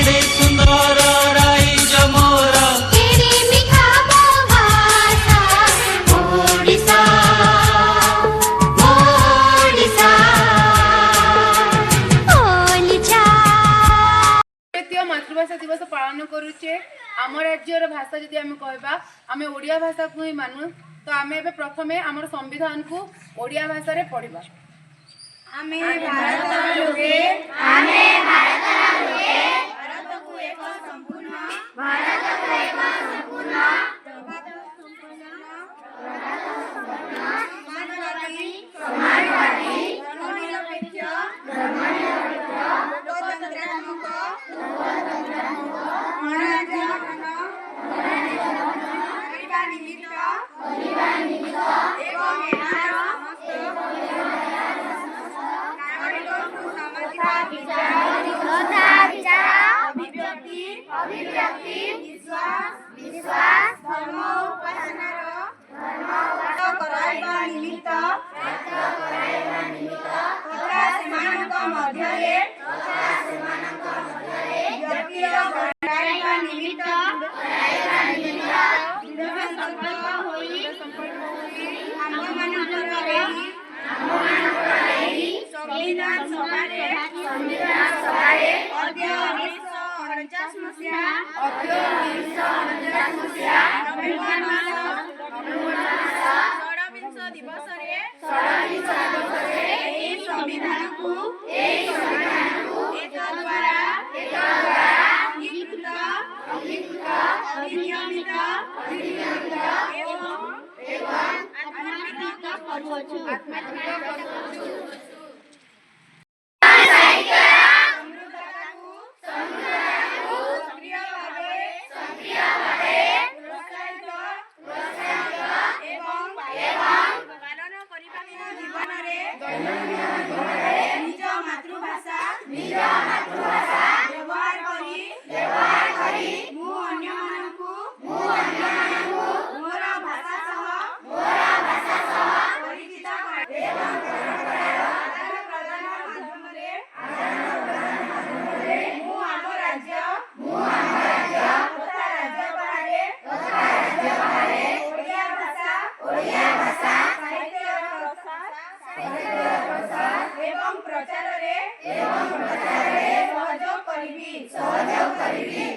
केड़े सुंदर राइज मोर केड़े मीठा मो भाषा ओडिशा ओडिशा ओलिचा। भारतीय मातृभाषा दिवस पालन करुचे। आम राज्यर भाषा जदि आम कहबा आम ओडिया भाषा को ही मानु तो आम ए प्रथमे आम संविधान को ओडिया भाषा रे पढ़िबा। आमे भारत लोके आमे भारत लोके भारत को एक संपूर्ण समाजवादी धर्मनिरपेक्ष लोकतंत्रात्मक विश्वास धर्म उपासनार कराइबा निमित्त तथा सेमानक मध्यरे व्यक्ति कराइबा निमित्त संकल्प होई आम्भमानकर एही संविधान सभारे अद्य 1949 मसीहा नवेम्बर मास 16 दिवस रे एही संविधान को एतद् द्वारा अंगीकृत अधिनियमित एवं आत्मनिर्भर करुछु। निज मातृभाषा व्यवहार करी मु अन्य मानकु मोर भाषा सह परिचित एवं आदान प्रदान माध्यमरे मु आम राज्य तथा राज्य बाहरे ओडिया भाषा साहित्यर एवं प्रचार रे सहयोग करिबी।